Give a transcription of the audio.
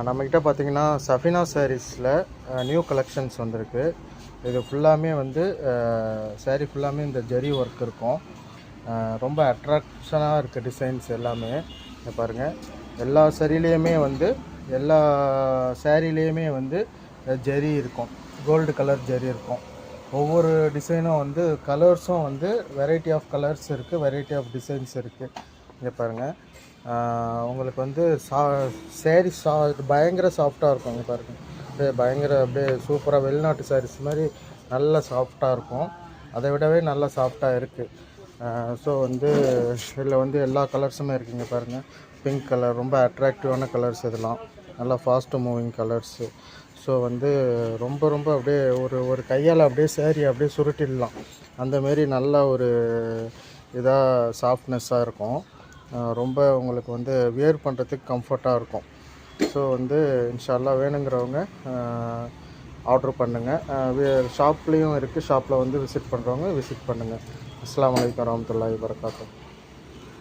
நம்மக்கிட்ட பார்த்தீங்கன்னா சஃபினா சாரீஸில் நியூ கலெக்ஷன்ஸ் வந்திருக்கு. இது ஃபுல்லாமே வந்து சாரீ ஃபுல்லாமே இந்த ஜரி ஒர்க் இருக்கும். ரொம்ப அட்ராக்ஷனாக இருக்குது டிசைன்ஸ் எல்லாமே. இங்கே பாருங்கள், எல்லா சரிலேயுமே வந்து எல்லா சாரீலேயுமே வந்து ஜரி இருக்கும், கோல்டு கலர் ஜரி இருக்கும். ஒவ்வொரு டிசைனும் வந்து கலர்ஸும் வந்து வெரைட்டி ஆஃப் கலர்ஸ் இருக்குது, வெரைட்டி ஆஃப் டிசைன்ஸ் இருக்குது. இங்கே பாருங்கள், உங்களுக்கு வந்து சாரீ பயங்கர சாஃப்டாக இருக்கும். இங்கே பாருங்கள், அப்படியே பயங்கர அப்படியே சூப்பராக வெளிநாட்டு சாரீஸ் மாதிரி நல்லா சாஃப்டாக இருக்கும். அதை விடவே நல்லா சாஃப்டாக இருக்குது. ஸோ வந்து இதில் வந்து எல்லா கலர்ஸுமே இருக்குங்க. பாருங்கள், பிங்க் கலர் ரொம்ப அட்ராக்டிவான கலர்ஸ், இதெல்லாம் நல்லா ஃபாஸ்ட்டு மூவிங் கலர்ஸு. ஸோ வந்து ரொம்ப ரொம்ப அப்படியே ஒரு கையால் அப்படியே சேரீ அப்படியே சுருட்டிடலாம், அந்தமாரி நல்ல ஒரு இதாக சாஃப்ட்னஸ்ஸாக இருக்கும். ரொம்ப உங்களுக்கு வந்து வியர் பண்ணுறதுக்கு கம்ஃபர்ட்டாக இருக்கும். ஸோ வந்து இன்ஷா அல்லாஹ் வேணுங்கிறவங்க ஆர்டர் பண்ணுங்கள். ஷாப்லேயும் இருக்குது, ஷாப்பில் வந்து விசிட் பண்ணுறவங்க விசிட் பண்ணுங்கள். அஸ்ஸலாமு அலைக்கும் வரஹ்மத்துல்லாஹி வபரகாத்துஹு.